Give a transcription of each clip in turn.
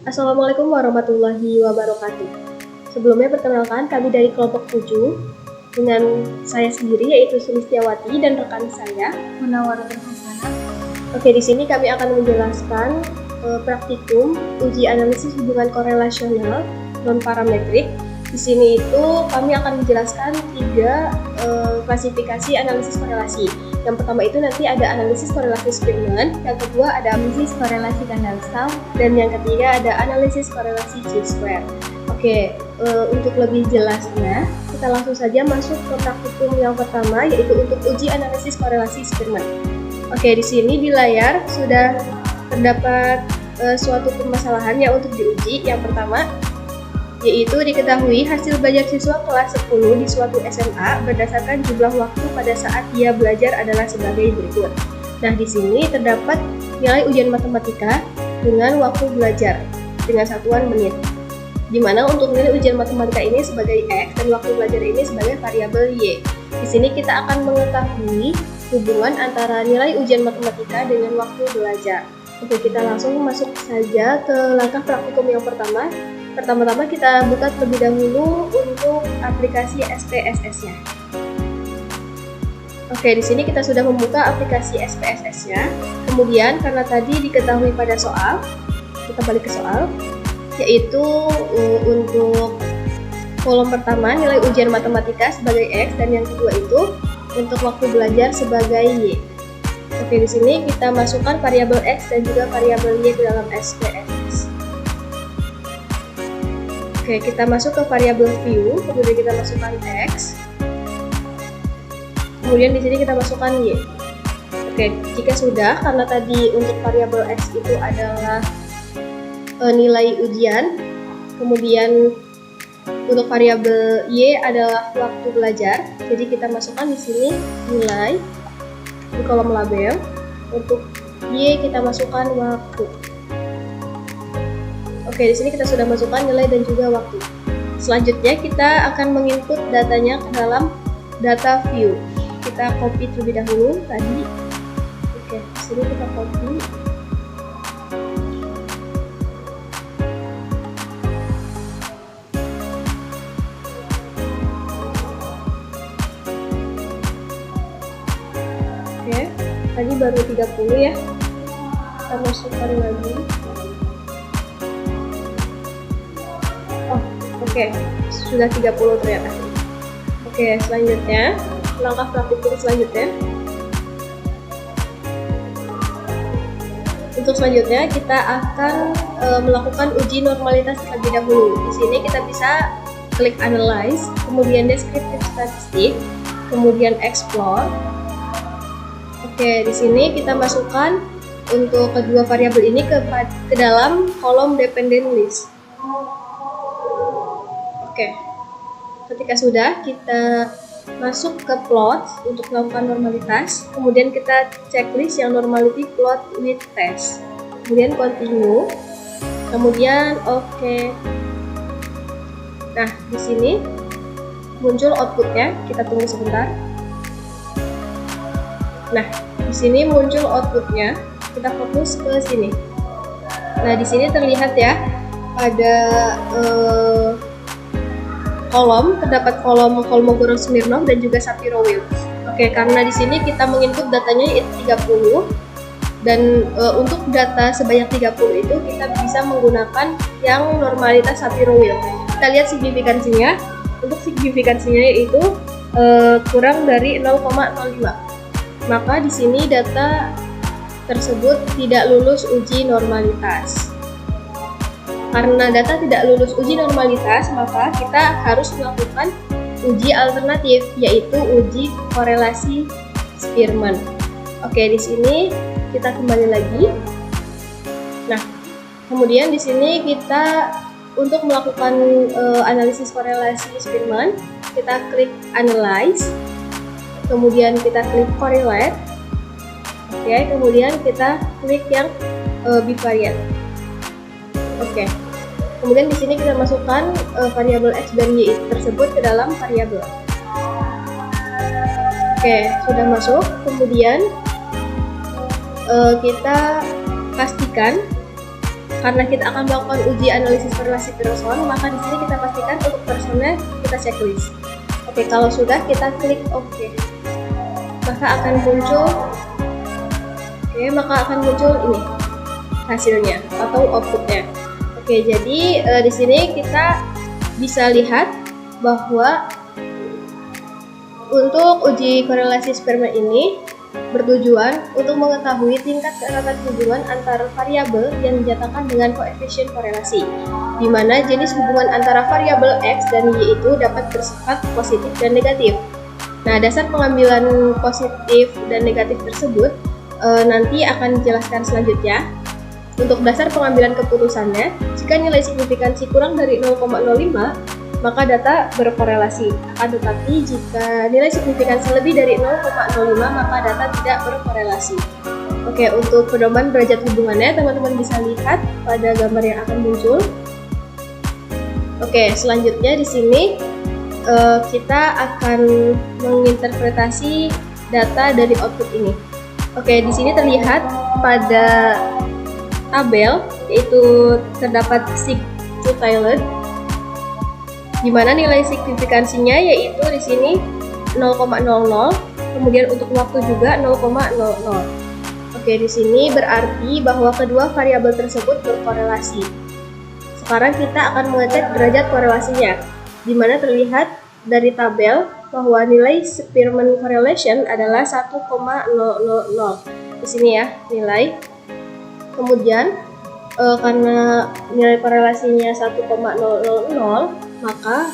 Assalamualaikum warahmatullahi wabarakatuh. Sebelumnya perkenalkan kami dari kelompok 7 dengan saya sendiri yaitu Sulistiawati dan rekan saya Munawwaratul Hasanah. Oke, di sini kami akan menjelaskan praktikum uji analisis hubungan korelasional non-parametrik. Di sini itu kami akan menjelaskan 3 klasifikasi analisis korelasi. Yang pertama itu nanti ada analisis korelasi Spearman, yang kedua ada analisis korelasi Gandalf, dan yang ketiga ada analisis korelasi chi-square. Oke, untuk lebih jelasnya, kita langsung saja masuk ke praktikum yang pertama, yaitu untuk uji analisis korelasi Spearman. Oke, di sini di layar sudah terdapat suatu permasalahan yang untuk diuji. Yang pertama, yaitu diketahui hasil belajar siswa kelas 10 di suatu SMA berdasarkan jumlah waktu pada saat dia belajar adalah sebagai berikut. Nah, di sini terdapat nilai ujian matematika dengan waktu belajar dengan satuan menit. Di mana untuk nilai ujian matematika ini sebagai X dan waktu belajar ini sebagai variabel Y. Di sini kita akan mengetahui hubungan antara nilai ujian matematika dengan waktu belajar. Oke, kita langsung masuk saja ke langkah praktikum yang pertama. Pertama-tama kita buka terlebih dahulu untuk aplikasi SPSS-nya. Oke, di sini kita sudah membuka aplikasi SPSS-nya. Kemudian karena tadi diketahui pada soal, kita balik ke soal, yaitu untuk kolom pertama nilai ujian matematika sebagai X dan yang kedua itu untuk waktu belajar sebagai Y. Oke, di sini kita masukkan variabel X dan juga variabel Y ke dalam SPSS. Oke, kita masuk ke variabel view, kemudian kita masukkan X. Kemudian di sini kita masukkan Y. Oke, jika sudah, karena tadi untuk variabel X itu adalah nilai ujian, kemudian untuk variabel Y adalah waktu belajar. Jadi kita masukkan di sini nilai di kolom label. Untuk Y kita masukkan waktu. Oke, di sini kita sudah masukkan nilai dan juga waktu. Selanjutnya kita akan menginput datanya ke dalam data view. Kita copy terlebih dahulu tadi. Oke, di sini kita copy. Oke, tadi baru 30 ya. Kita masukkan lagi. Oke, sudah 30 ternyata. Oke, selanjutnya, langkah praktikum selanjutnya. Untuk selanjutnya, kita akan melakukan uji normalitas terlebih dahulu. Di sini kita bisa klik Analyze, kemudian Descriptive Statistic, kemudian Explore. Oke, di sini kita masukkan untuk kedua variabel ini ke dalam kolom Dependent List. Oke, ketika sudah, kita masuk ke plot untuk melakukan normalitas. Kemudian kita checklist yang normality plot with test. Kemudian continue. Kemudian oke. Nah, di sini muncul outputnya. Kita tunggu sebentar. Nah, di sini muncul outputnya. Kita fokus ke sini. Nah, di sini terlihat ya ada kolom, terdapat kolom Kolmogorov-Smirnov dan juga Shapiro-Wilk. Oke, karena di sini kita menginput datanya yaitu 30 dan untuk data sebanyak 30 itu kita bisa menggunakan yang normalitas Shapiro-Wilk. Kita lihat signifikansinya. Untuk signifikansinya yaitu kurang dari 0,05. Maka di sini data tersebut tidak lulus uji normalitas. Karena data tidak lulus uji normalitas, maka kita harus melakukan uji alternatif, yaitu uji korelasi Spearman. Oke, di sini kita kembali lagi. Nah, kemudian di sini kita untuk melakukan analisis korelasi Spearman, kita klik Analyze, kemudian kita klik Correlate. Oke, kemudian kita klik yang bivariate. Oke, kemudian di sini kita masukkan variabel X dan Y tersebut ke dalam variabel. Oke, sudah masuk. Kemudian kita pastikan karena kita akan melakukan uji analisis korelasi person, maka di sini kita pastikan untuk personnya kita checklist. Oke, kalau sudah kita klik OK. Maka akan muncul ini hasilnya atau outputnya. Oke, jadi di sini kita bisa lihat bahwa untuk uji korelasi sperma ini bertujuan untuk mengetahui tingkat keeratan hubungan antar variabel yang dinyatakan dengan koefisien korelasi, di mana jenis hubungan antara variabel X dan Y itu dapat bersifat positif dan negatif. Nah, dasar pengambilan positif dan negatif tersebut nanti akan dijelaskan selanjutnya. Untuk dasar pengambilan keputusannya, jika nilai signifikansi kurang dari 0,05, maka data berkorelasi. Akan tetapi jika nilai signifikansi lebih dari 0,05, maka data tidak berkorelasi. Oke, untuk pedoman derajat hubungannya, teman-teman bisa lihat pada gambar yang akan muncul. Oke, selanjutnya di sini kita akan menginterpretasi data dari output ini. Oke, di sini terlihat pada tabel, yaitu terdapat sig2-tiled, di mana nilai signifikansinya yaitu di sini 0,00, kemudian untuk waktu juga 0,00. Oke, di sini berarti bahwa kedua variabel tersebut berkorelasi. Sekarang kita akan mengecek derajat korelasinya, di mana terlihat dari tabel bahwa nilai Spearman correlation adalah 1,000. Di sini ya, nilai. Kemudian karena nilai korelasinya 1,000, maka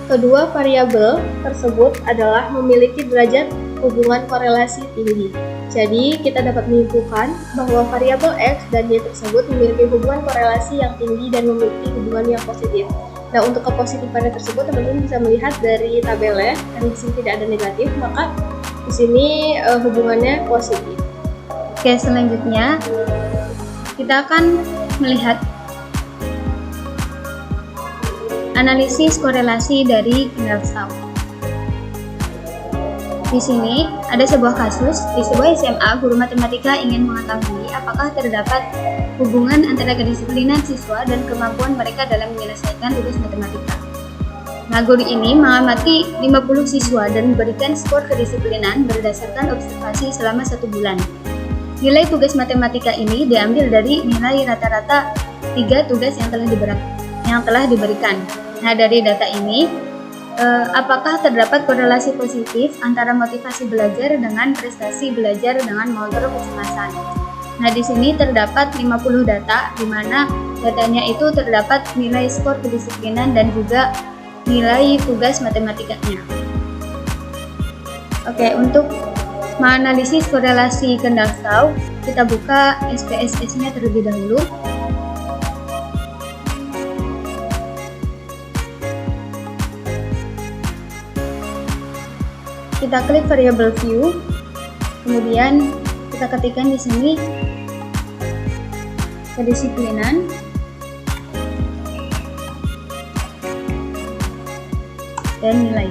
kedua variabel tersebut adalah memiliki derajat hubungan korelasi tinggi. Jadi kita dapat menyimpulkan bahwa variabel X dan Y tersebut memiliki hubungan korelasi yang tinggi dan memiliki hubungan yang positif. Nah, untuk kepositifannya tersebut teman-teman bisa melihat dari tabelnya, dan di sini tidak ada negatif, maka di sini hubungannya positif. Oke, selanjutnya kita akan melihat analisis korelasi dari Kendall-Shaw. Di sini ada sebuah kasus di sebuah SMA, guru matematika ingin mengetahui apakah terdapat hubungan antara kedisiplinan siswa dan kemampuan mereka dalam menyelesaikan tugas matematika. Nah, guru ini mengamati 50 siswa dan memberikan skor kedisiplinan berdasarkan observasi selama 1 bulan. Nilai tugas matematika ini diambil dari nilai rata-rata 3 tugas yang telah diberikan. Nah, dari data ini, apakah terdapat korelasi positif antara motivasi belajar dengan prestasi belajar dengan motor kecemasan? Nah, di sini terdapat 50 data, di mana datanya itu terdapat nilai skor kedisiplinan dan juga nilai tugas matematikanya. Oke, untuk menganalisis korelasi Kendall-Shaw, kita buka SPSS-nya terlebih dahulu. Kita klik variable view, kemudian kita ketikkan di sini kedisiplinan, dan nilai.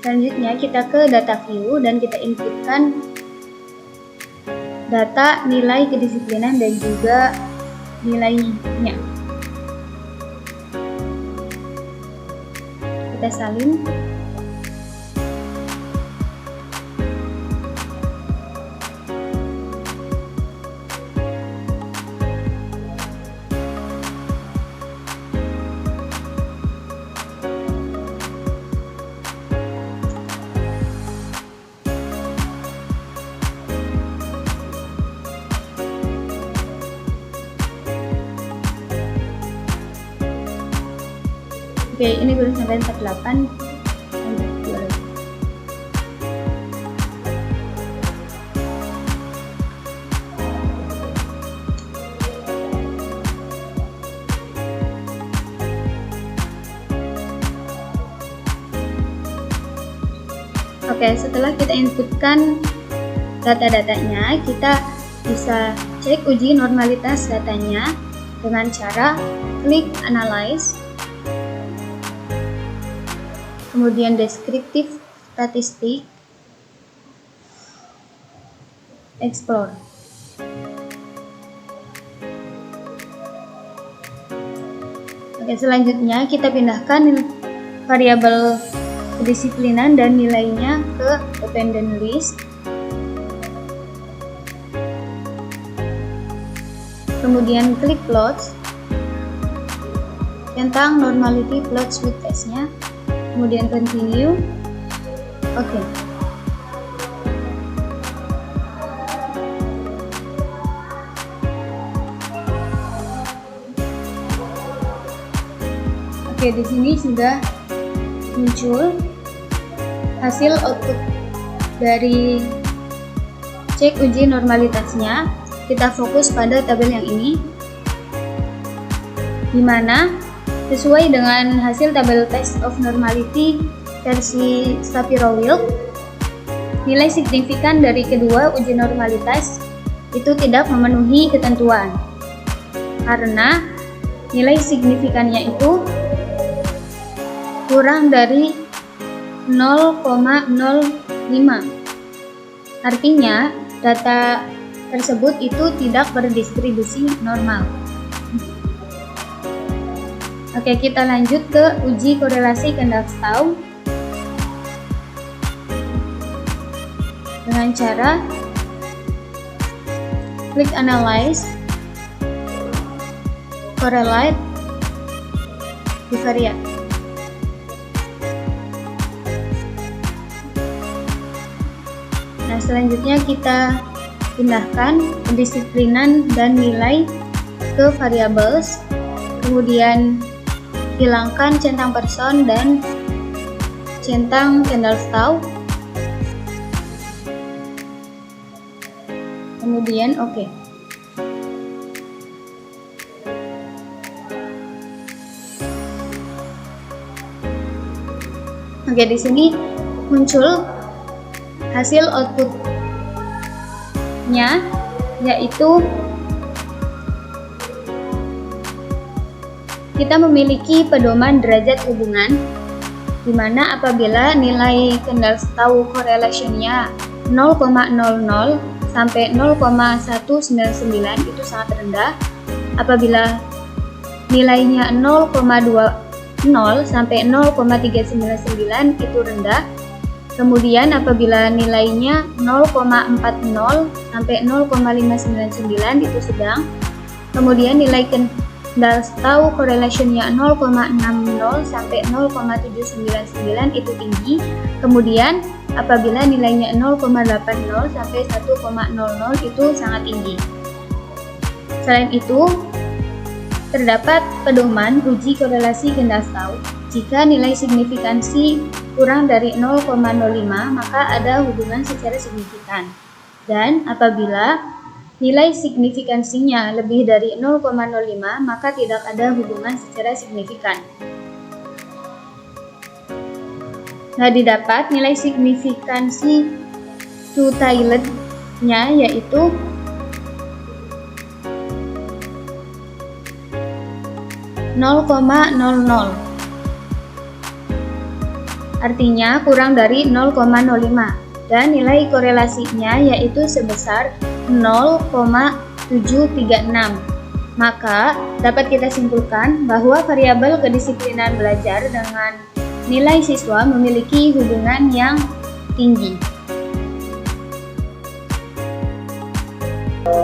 Selanjutnya kita ke data view dan kita inputkan data nilai kedisiplinan dan juga nilainya. Kita salin. Oke, ini belum sampai 48. Oke, setelah kita inputkan data-datanya, kita bisa cek uji normalitas datanya dengan cara klik Analyze, kemudian Descriptive Statistic, Explore. Oke, selanjutnya kita pindahkan variabel kedisiplinan dan nilainya ke dependent list. Kemudian klik plots, centang normality plots with testnya, kemudian continue. Oke. Oke, di sini sudah muncul hasil output dari cek uji normalitasnya. Kita fokus pada tabel yang ini, di mana sesuai dengan hasil tabel test of normality versi Shapiro-Wilk, nilai signifikan dari kedua uji normalitas itu tidak memenuhi ketentuan, karena nilai signifikannya itu kurang dari 0,05. Artinya, data tersebut itu tidak berdistribusi normal. Oke, kita lanjut ke uji korelasi Kendall-Stau dengan cara klik Analyze, Correlate, Bivariate. Nah, selanjutnya kita pindahkan pendisiplinan dan nilai ke variables, kemudian hilangkan centang person dan centang Kendall-Stau, kemudian oke. Oke, di sini muncul hasil outputnya, yaitu kita memiliki pedoman derajat hubungan, di mana apabila nilai Kendall-Stau correlation-nya 0,00 sampai 0,199 itu sangat rendah. Apabila nilainya 0,20 sampai 0,399 itu rendah. Kemudian apabila nilainya 0,40 sampai 0,599 itu sedang. Kemudian nilai Kendall-Stau correlation-nya 0,60 sampai 0,799 itu tinggi. Kemudian apabila nilainya 0,80 sampai 1,00 itu sangat tinggi. Selain itu, terdapat pedoman uji korelasi Kendall-Stau. Jika nilai signifikansi kurang dari 0,05 maka ada hubungan secara signifikan. Dan apabila nilai signifikansinya lebih dari 0,05 maka tidak ada hubungan secara signifikan. Nah, didapat nilai signifikansi two-tailednya yaitu 0,00. Artinya kurang dari 0,05 dan nilai korelasinya yaitu sebesar 0,736. Maka dapat kita simpulkan bahwa variabel kedisiplinan belajar dengan nilai siswa memiliki hubungan yang tinggi.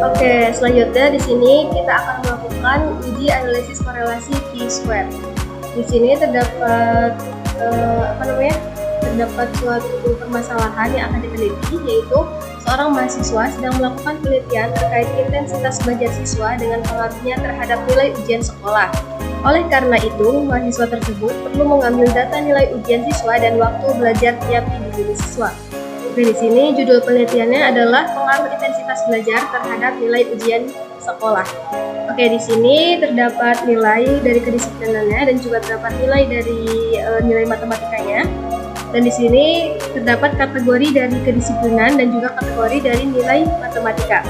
Oke, selanjutnya di sini kita akan melakukan uji analisis korelasi Q-square. Di sini terdapat terdapat suatu permasalahan yang akan diteliti, yaitu seorang mahasiswa sedang melakukan penelitian terkait intensitas belajar siswa dengan pengaruhnya terhadap nilai ujian sekolah. Oleh karena itu, mahasiswa tersebut perlu mengambil data nilai ujian siswa dan waktu belajar tiap individu siswa. Oke, di sini judul penelitiannya adalah pengaruh intensitas belajar terhadap nilai ujian sekolah. Oke, di sini terdapat nilai dari kedisiplinannya dan juga terdapat nilai dari nilai matematikanya. Dan di sini terdapat kategori dari kedisiplinan dan juga kategori dari nilai matematika.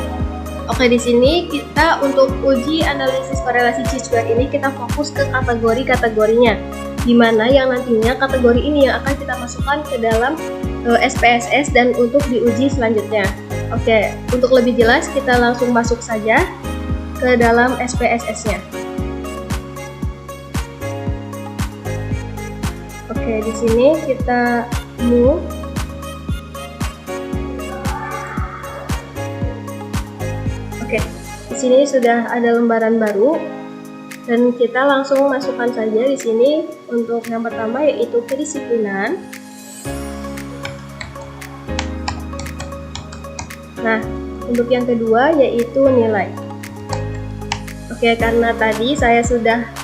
Oke, di sini kita untuk uji analisis korelasi Q-square ini kita fokus ke kategori-kategorinya, di mana yang nantinya kategori ini yang akan kita masukkan ke dalam SPSS dan untuk diuji selanjutnya. Oke, untuk lebih jelas kita langsung masuk saja ke dalam SPSS-nya. Oke, di sini kita move. Oke, di sini sudah ada lembaran baru dan kita langsung masukkan saja di sini untuk yang pertama yaitu kedisiplinan. Nah, untuk yang kedua yaitu nilai. Oke, karena tadi saya sudah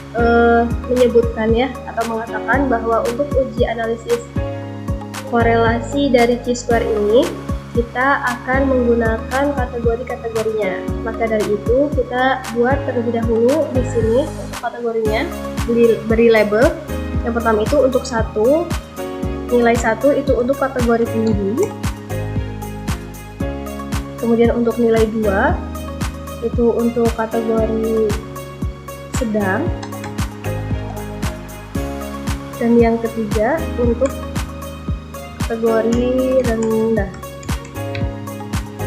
menyebutkan ya atau mengatakan bahwa untuk uji analisis korelasi dari chi-square ini kita akan menggunakan kategori-kategorinya. Maka dari itu kita buat terlebih dahulu di sini untuk kategorinya, beri label. Yang pertama itu untuk 1, nilai 1 itu untuk kategori tinggi. Kemudian untuk nilai 2 itu untuk kategori sedang. Dan yang ketiga untuk kategori rendah.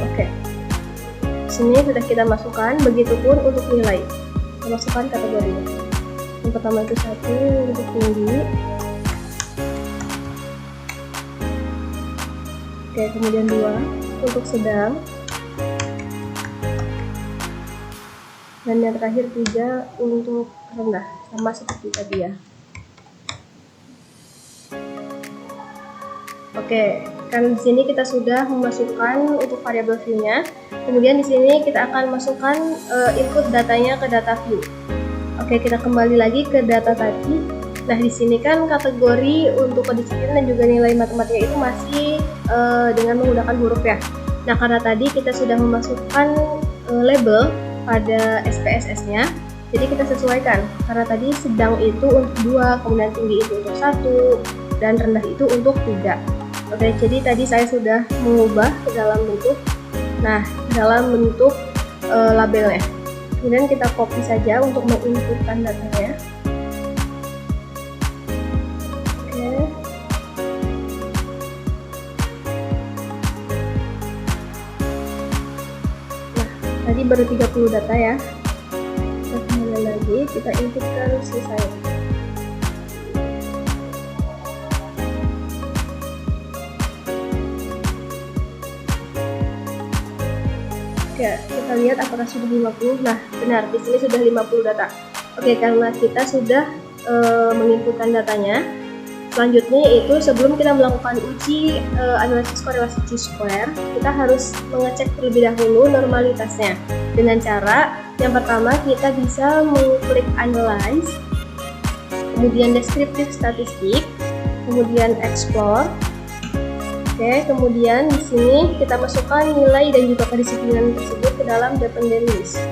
Oke, sini sudah kita masukkan, begitupun untuk nilai, kita masukkan kategorinya. Yang pertama itu 1 untuk tinggi. Oke, kemudian 2 untuk sedang. Dan yang terakhir 3 untuk rendah, sama seperti tadi ya. Oke, karena di sini kita sudah memasukkan untuk variabel view-nya. Kemudian di sini kita akan masukkan input datanya ke data view. Oke, kita kembali lagi ke data tadi. Nah, di sini kan kategori untuk kedisiplinan dan juga nilai matematika itu masih dengan menggunakan huruf ya. Nah, karena tadi kita sudah memasukkan label pada SPSS-nya, jadi kita sesuaikan. Karena tadi sedang itu untuk 2, kemudian tinggi itu untuk 1, dan rendah itu untuk 3. Oke, jadi tadi saya sudah mengubah ke dalam bentuk, labelnya. Kemudian kita copy saja untuk menginputkan datanya. Oke. Nah, tadi baru 30 data ya. Kita kembali lagi, kita inputkan sisanya. Ya, kita lihat apakah sudah 50. Nah, benar, di sini sudah 50 data. Oke, karena kita sudah menginputkan datanya, selanjutnya yaitu sebelum kita melakukan uji analisis korelasi chi-square, kita harus mengecek terlebih dahulu normalitasnya. Dengan cara, yang pertama kita bisa mengklik analyze, kemudian descriptive statistik, kemudian explore. Oke, kemudian di sini kita masukkan nilai dan juga kedisiplinan tersebut ke dalam dependent list.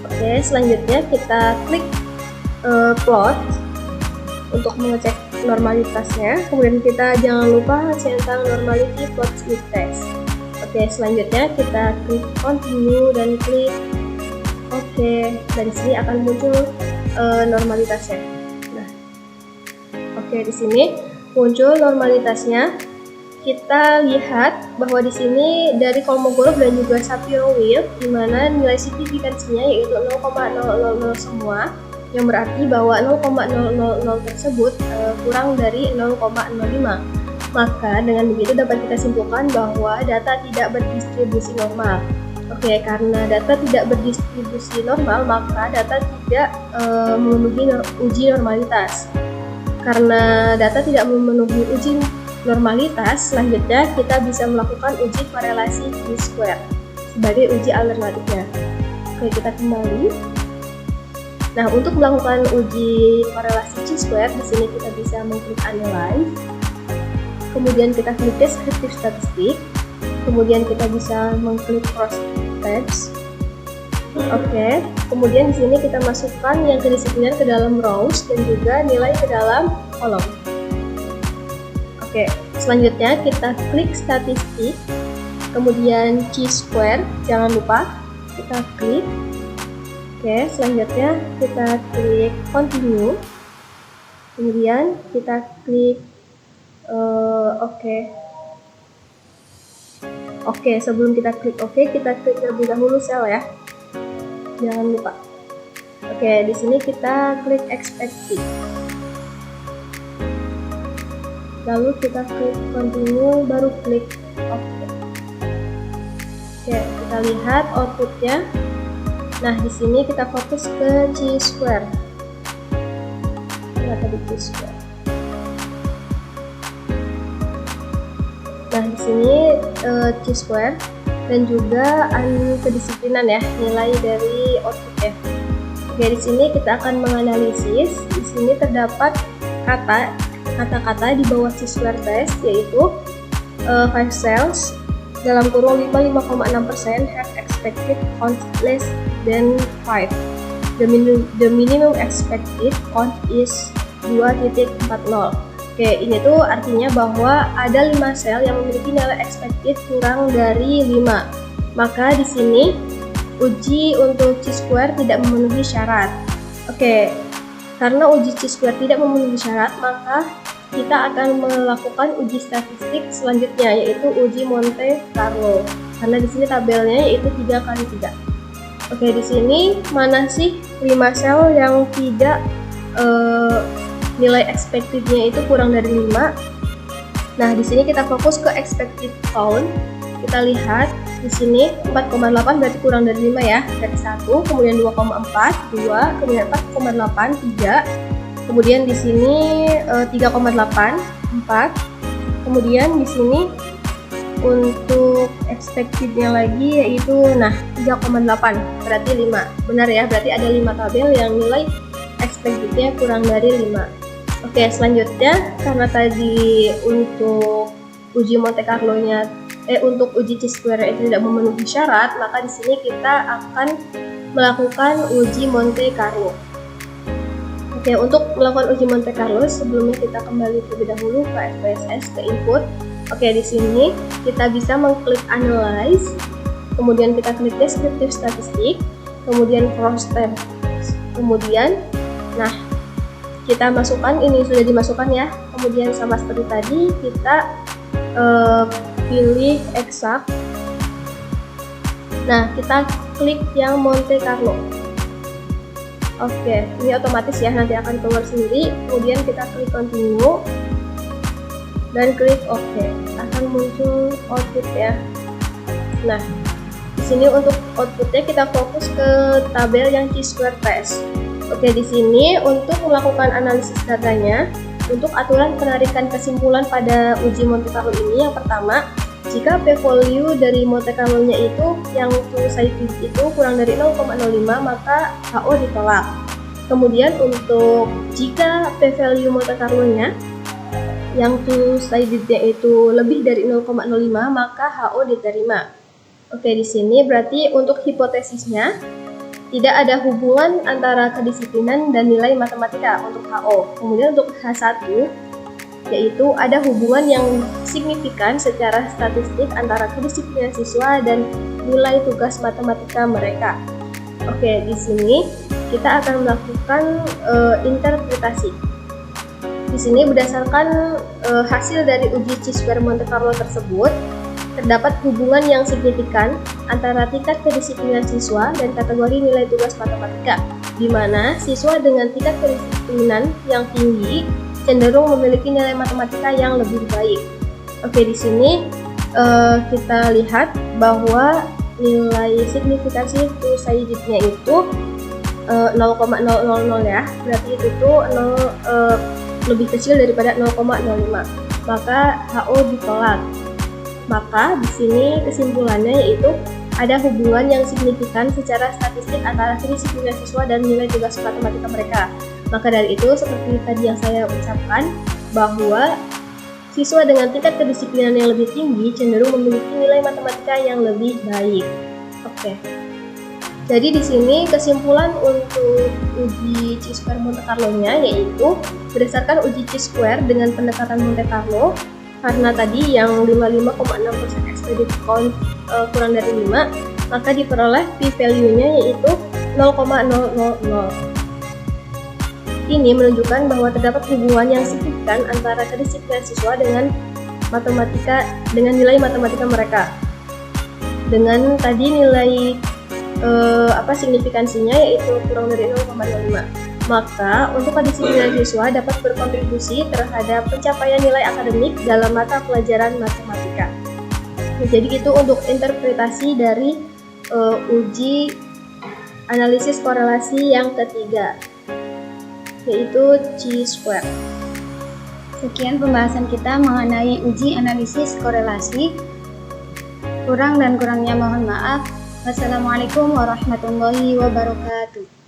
Oke, selanjutnya kita klik plot untuk mengecek normalitasnya. Kemudian kita jangan lupa centang normality plot with text. Oke, selanjutnya kita klik continue dan klik oke. Dari sini akan muncul normalitasnya. Nah, oke, di sini muncul normalitasnya. Kita lihat bahwa di sini dari Kolmogorov dan juga Shapiro-Wilk, di mana nilai signifikansinya yaitu 0,000 semua, yang berarti bahwa 0,000 tersebut kurang dari 0,05. Maka dengan begitu dapat kita simpulkan bahwa data tidak berdistribusi normal. Oke, karena data tidak berdistribusi normal, maka data tidak memenuhi uji normalitas. Karena data tidak memenuhi uji normalitas, selanjutnya kita bisa melakukan uji korelasi chi-square sebagai uji alternatifnya. Oke, kita kembali. Nah, untuk melakukan uji korelasi chi-square, di sini kita bisa mengklik analyze, kemudian kita klik descriptive statistik, kemudian kita bisa mengklik cross tabs. Oke, kemudian di sini kita masukkan yang kedisiplinan ke dalam rows dan juga nilai ke dalam kolom. Oke, selanjutnya kita klik statistik, kemudian chi-square, jangan lupa kita klik. Oke, selanjutnya kita klik continue, kemudian kita klik oke. Sebelum kita klik oke, kita klik terlebih dahulu sel ya, jangan lupa. Oke, di sini kita klik expected. lalu kita klik continue, baru klik OK. Oke, kita lihat outputnya. Nah, di sini kita fokus ke chi-square. Nah, tadi chi-square. Nah, di sini chi-square dan juga kedisiplinan ya, nilai dari outputnya. Oke, di sini kita akan menganalisis. Di sini terdapat kata-kata di bawah chi-square test, yaitu 5 cells dalam kurung 5,6% have expected count less than 5. The minimum expected count is 2.40. Oke, ini tuh artinya bahwa ada 5 sel yang memiliki nilai expected kurang dari 5. Maka di sini uji untuk chi-square tidak memenuhi syarat. Oke, karena uji chi-square tidak memenuhi syarat, maka kita akan melakukan uji statistik selanjutnya, yaitu uji Monte Carlo. Karena di sini tabelnya yaitu 3x3. Oke, di sini mana sih 5 sel yang tidak nilai expected-nya itu kurang dari 5? Nah, di sini kita fokus ke expected count. Kita lihat di sini 4,8 berarti kurang dari 5 ya. Dari 1, kemudian 2,4, 2, kemudian 4,8, 3. Kemudian di sini 3,8, 4. Kemudian di sini untuk expected-nya lagi yaitu 3,8 berarti 5. Benar ya, berarti ada 5 tabel yang nilai expected-nya kurang dari 5. Oke, selanjutnya karena tadi untuk uji Monte Carlo-nya untuk uji chi-square itu tidak memenuhi syarat, maka di sini kita akan melakukan uji Monte Carlo. Oke, untuk melakukan uji Monte Carlo, sebelumnya kita kembali terlebih dahulu ke SPSS, ke input. Oke, di sini kita bisa mengklik analyze, kemudian kita klik descriptive statistik, kemudian cross tab, kemudian, kita masukkan, ini sudah dimasukkan ya, kemudian sama seperti tadi, kita pilih exact. Nah, kita klik yang Monte Carlo. Oke, ini otomatis ya, nanti akan keluar sendiri. Kemudian kita klik continue dan klik OK. Akan muncul output ya. Nah, di sini untuk outputnya kita fokus ke tabel yang chi-square test. Oke, di sini untuk melakukan analisis datanya, untuk aturan penarikan kesimpulan pada uji Monte Carlo ini, yang pertama, jika p-value dari Monte Carlo-nya itu yang two-sided itu kurang dari 0,05, maka HO ditolak. Kemudian untuk jika p-value Monte Carlo-nya yang two-sided-nya itu lebih dari 0,05, maka HO diterima. Oke, di sini berarti untuk hipotesisnya tidak ada hubungan antara kedisiplinan dan nilai matematika untuk HO. Kemudian untuk H1, yaitu ada hubungan yang signifikan secara statistik antara kedisiplinan siswa dan nilai tugas matematika mereka. Oke, di sini kita akan melakukan interpretasi. Di sini berdasarkan hasil dari uji chi-square Monte Carlo tersebut, terdapat hubungan yang signifikan antara tingkat kedisiplinan siswa dan kategori nilai tugas matematika, di mana siswa dengan tingkat kedisiplinan yang tinggi cenderung memiliki nilai matematika yang lebih baik. Oke, di sini kita lihat bahwa nilai signifikansi two-sided-nya itu 0,000 ya, berarti itu tuh lebih kecil daripada 0,05, maka HO ditolak. Maka di sini kesimpulannya yaitu ada hubungan yang signifikan secara statistik antara kedisiplinan siswa dan nilai tugas matematika mereka. Maka dari itu, seperti tadi yang saya ucapkan, bahwa siswa dengan tingkat kedisiplinan yang lebih tinggi cenderung memiliki nilai matematika yang lebih baik. Oke. Jadi di sini kesimpulan untuk uji chi-square Monte Carlo-nya yaitu berdasarkan uji chi-square dengan pendekatan Monte Carlo, karena tadi yang 55,6% expected count kurang dari 5, maka diperoleh p-value-nya yaitu 0,000. Ini menunjukkan bahwa terdapat hubungan yang signifikan antara kedisiplinan siswa dengan matematika, dengan nilai matematika mereka. Dengan tadi nilai signifikansinya yaitu kurang dari 0,05. Maka, untuk kedisiplinan siswa dapat berkontribusi terhadap pencapaian nilai akademik dalam mata pelajaran matematika. Jadi itu untuk interpretasi dari uji analisis korelasi yang ketiga, yaitu chi-square. Sekian pembahasan kita mengenai uji analisis korelasi. Kurang dan kurangnya mohon maaf. Wassalamualaikum warahmatullahi wabarakatuh.